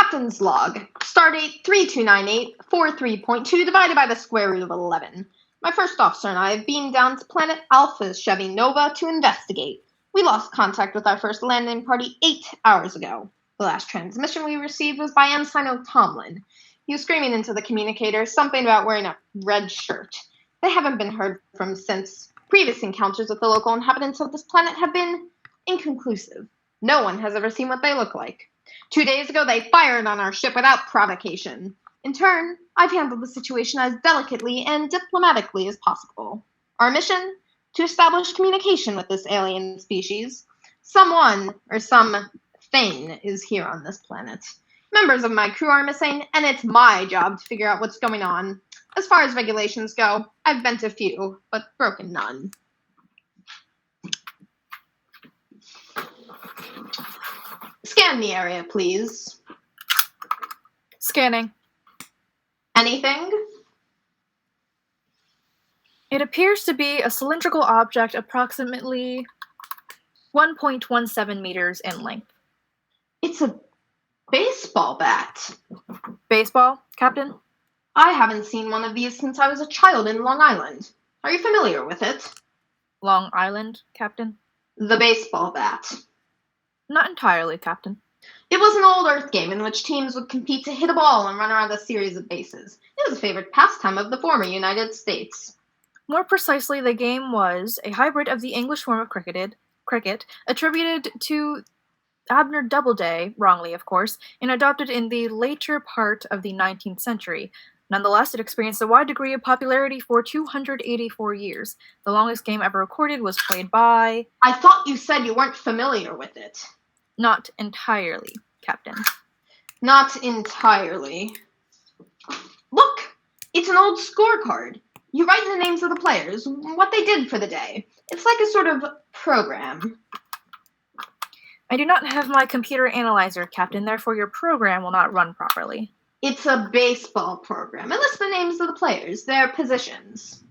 Captain's log. Stardate 329843.2 divided by the square root of 11. My first officer and I have beamed down to planet Alpha's Chevy Nova to investigate. We lost contact with our first landing party 8 hours ago. The last transmission we received was by Ensign O'Tomlin. He was screaming into the communicator something about wearing a red shirt. They haven't been heard from since. Previous encounters with the local inhabitants of this planet have been inconclusive. No one has ever seen what they look like. 2 days ago, they fired on our ship without provocation. In turn, I've handled the situation as delicately and diplomatically as possible. Our mission? To establish communication with this alien species. Someone, or something, is here on this planet. Members of my crew are missing, and it's my job to figure out what's going on. As far as regulations go, I've bent a few, but broken none. Scan the area, please. Scanning. Anything? It appears to be a cylindrical object approximately 1.17 meters in length. It's a baseball bat. Baseball, Captain? I haven't seen one of these since I was a child in Long Island. Are you familiar with it? Long Island, Captain? The baseball bat. Not entirely, Captain. It was an old Earth game in which teams would compete to hit a ball and run around a series of bases. It was a favorite pastime of the former United States. More precisely, the game was a hybrid of the English form of cricket, attributed to Abner Doubleday, wrongly of course, and adopted in the later part of the 19th century. Nonetheless, it experienced a wide degree of popularity for 284 years. The longest game ever recorded was played by... I thought you said you weren't familiar with it. Not entirely, Captain. Not entirely. Look! It's an old scorecard. You write the names of the players, what they did for the day. It's like a sort of program. I do not have my computer analyzer, Captain, therefore your program will not run properly. It's a baseball program. It lists the names of the players, their positions.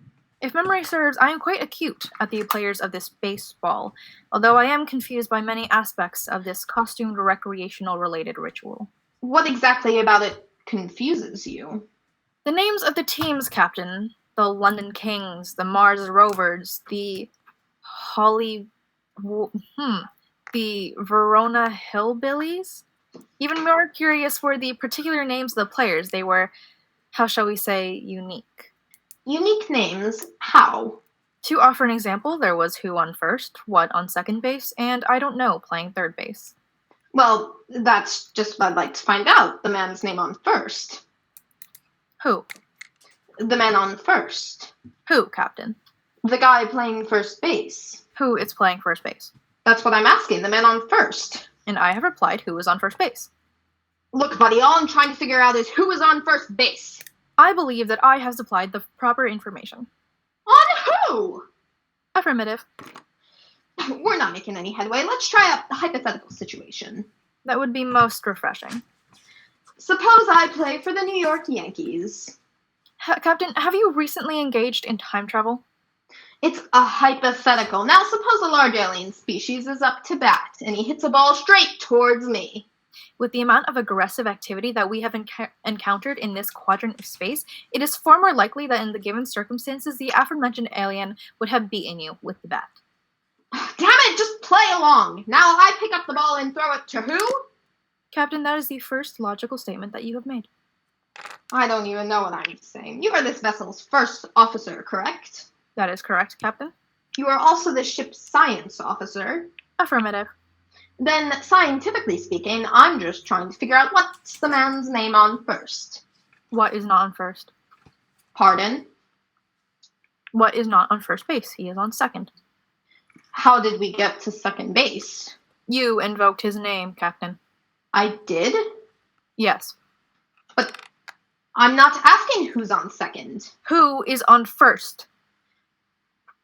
If memory serves, I am quite acute at the players of this baseball, although I am confused by many aspects of this costumed recreational-related ritual. What exactly about it confuses you? The names of the teams, Captain. The London Kings, the Mars Rovers, the the Verona Hillbillies? Even more curious were the particular names of the players. They were, how shall we say, unique. Unique names? How? To offer an example, there was who on first, what on second base, and I don't know playing third base. Well, that's just what I'd like to find out. The man's name on first. Who? The man on first. Who, Captain? The guy playing first base. Who is playing first base? That's what I'm asking. The man on first. And I have replied who is on first base. Look, buddy, all I'm trying to figure out is who is on first base. I believe that I have supplied the proper information. On who? Affirmative. We're not making any headway. Let's try a hypothetical situation. That would be most refreshing. Suppose I play for the New York Yankees. Captain, have you recently engaged in time travel? It's a hypothetical. Now suppose a large alien species is up to bat, and he hits a ball straight towards me. With the amount of aggressive activity that we have encountered in this quadrant of space, it is far more likely that in the given circumstances, the aforementioned alien would have beaten you with the bat. Damn it, just play along. Now I pick up the ball and throw it to who? Captain, that is the first logical statement that you have made. I don't even know what I'm saying. You are this vessel's first officer, correct? That is correct, Captain. You are also the ship's science officer. Affirmative. Then, scientifically speaking, I'm just trying to figure out what's the man's name on first. What is not on first? Pardon? What is not on first base? He is on second. How did we get to second base? You invoked his name, Captain. I did? Yes. But I'm not asking who's on second. Who is on first?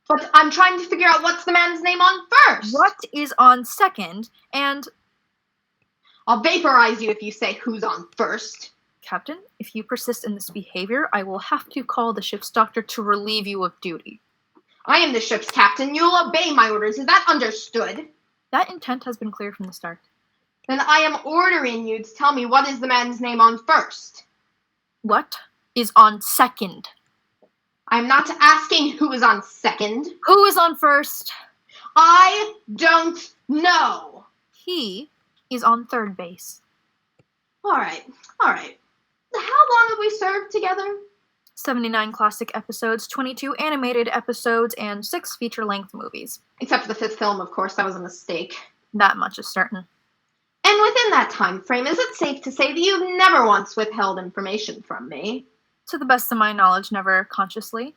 But I'm trying to figure out what's the man's name on first. What is on second, and... I'll vaporize you if you say who's on first. Captain, if you persist in this behavior, I will have to call the ship's doctor to relieve you of duty. I am the ship's captain. You'll obey my orders. Is that understood? That intent has been clear from the start. Then I am ordering you to tell me what is the man's name on first. What is on second? I'm not asking who is on second. Who is on first? I don't know. He is on third base. All right. How long have we served together? 79 classic episodes, 22 animated episodes, and 6 feature-length movies. Except for the 5th film, of course, that was a mistake. That much is certain. And within that time frame, is it safe to say that you've never once withheld information from me? To the best of my knowledge, never consciously.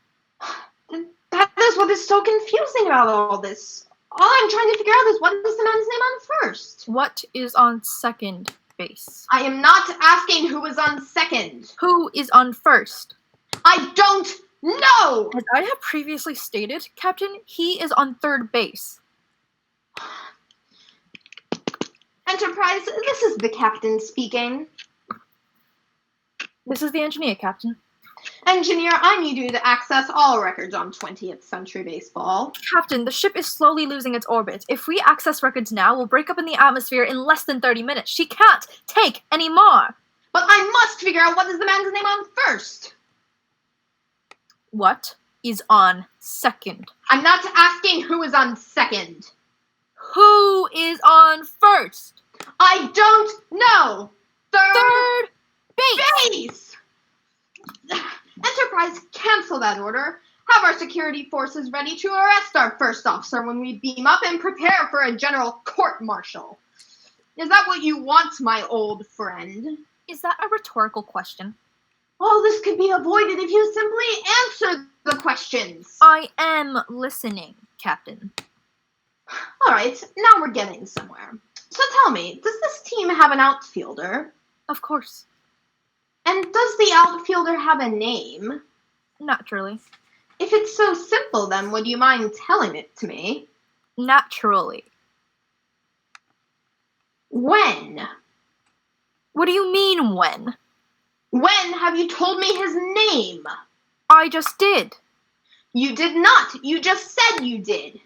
That is what is so confusing about all this. All I'm trying to figure out is what is the man's name on first? What is on second base? I am not asking who is on second. Who is on first? I don't know! As I have previously stated, Captain, he is on third base. Enterprise, this is the captain speaking. This is the engineer, Captain. Engineer, I need you to access all records on 20th Century Baseball. Captain, the ship is slowly losing its orbit. If we access records now, we'll break up in the atmosphere in less than 30 minutes. She can't take any more. But I must figure out what is the man's name on first. What is on second? I'm not asking who is on second. Who is on first? I don't know. Third base. Enterprise, cancel that order. Have our security forces ready to arrest our first officer when we beam up and prepare for a general court-martial. Is that what you want, my old friend? Is that a rhetorical question? All this could be avoided if you simply answer the questions. I am listening, Captain. All right, now we're getting somewhere. So tell me, does this team have an outfielder? Of course. And does the outfielder have a name? Naturally. If it's so simple, then would you mind telling it to me? Naturally. When? What do you mean, when? When have you told me his name? I just did. You did not. You just said you did.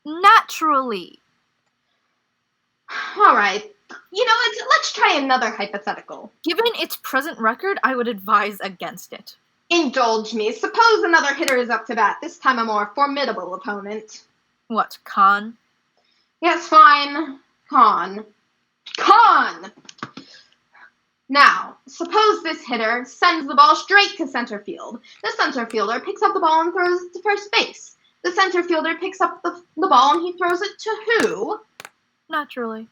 Naturally. All right. You know, let's try another hypothetical. Given its present record, I would advise against it. Indulge me. Suppose another hitter is up to bat, this time a more formidable opponent. What, Khan? Yes, fine. Khan. Now, suppose this hitter sends the ball straight to center field. The center fielder picks up the ball and throws it to first base. The center fielder picks up the ball and he throws it to who? Naturally.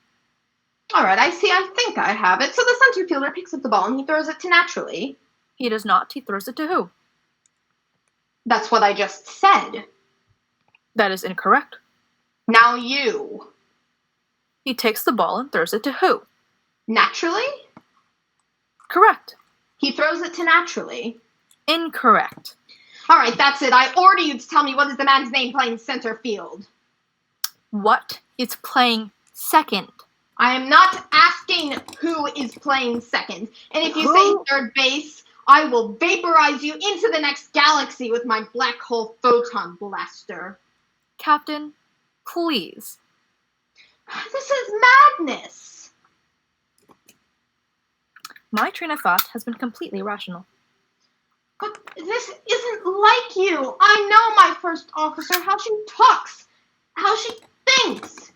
All right, I think I have it. So the center fielder picks up the ball and he throws it to naturally. He does not. He throws it to who? That's what I just said. That is incorrect. Now you. He takes the ball and throws it to who? Naturally? Correct. He throws it to naturally. Incorrect. All right, that's it. I order you to tell me what is the man's name playing center field. What is playing second? I am not asking who is playing second. And if you Who? say third base, I will vaporize you into the next galaxy with my black hole photon blaster. Captain, please. This is madness. My train of thought has been completely rational. But this isn't like you. I know my first officer, how she talks, how she thinks.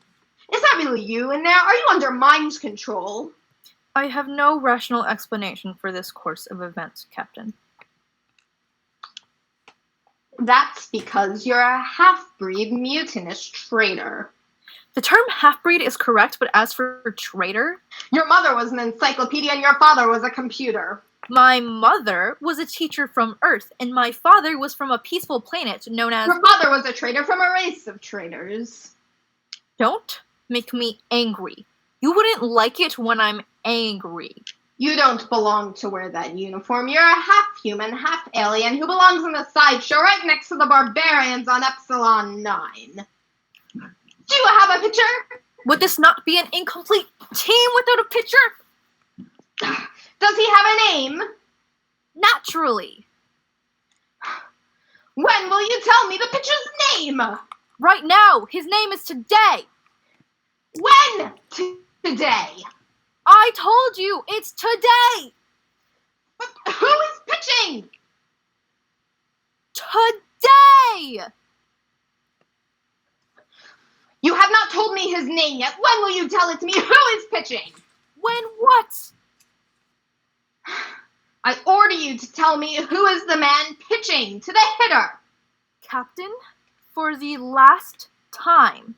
Is that really you in there? Are you under mind control? I have no rational explanation for this course of events, Captain. That's because you're a half-breed mutinous traitor. The term half-breed is correct, but as for traitor, Your mother was an encyclopedia and your father was a computer. my mother was a teacher from Earth, and my father was from a peaceful planet known as... Your father was a traitor from a race of traitors. Don't make me angry. You wouldn't like it when I'm angry. You don't belong to wear that uniform. You're a half-human, half-alien who belongs in the sideshow right next to the barbarians on Epsilon 9. Do you have a picture? Would this not be an incomplete team without a pitcher? Does he have a name? Naturally. When will you tell me the pitcher's name? Right now, his name is Today. When? Today. I told you, it's today! But who is pitching? Today! You have not told me his name yet. When will you tell it to me? Who is pitching? When what? I order you to tell me who is the man pitching to the hitter. Captain, for the last time,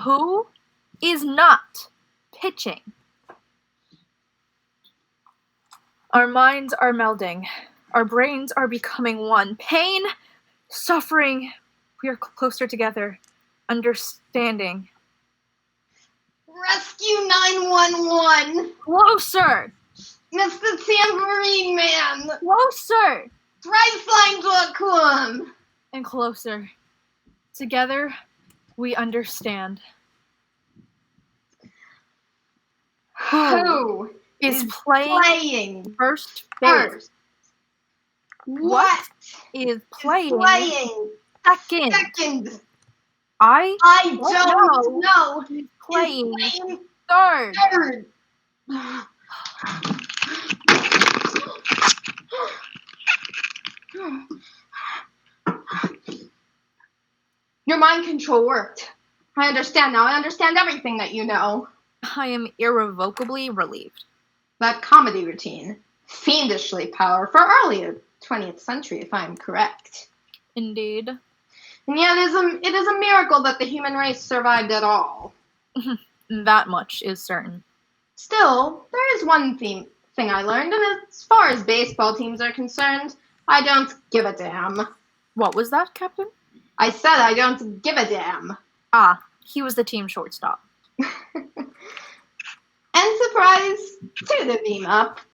who is not pitching? Our minds are melding. Our brains are becoming one. Pain, suffering, we are closer together. Understanding. Rescue 911. Closer! Mr. Tambourine Man. Closer! Priceline.com. And closer. Together, we understand. Who is playing first base? First. What is playing second? second? I don't know. He's playing third. Your mind control worked. I understand now. I understand everything that you know. I am irrevocably relieved. That comedy routine, fiendishly powerful for early 20th century, if I am correct. Indeed. And yet it is a miracle that the human race survived at all. That much is certain. Still, there is one thing I learned, and as far as baseball teams are concerned, I don't give a damn. What was that, Captain? I said I don't give a damn. Ah, he was the team shortstop. And surprise to the beam up,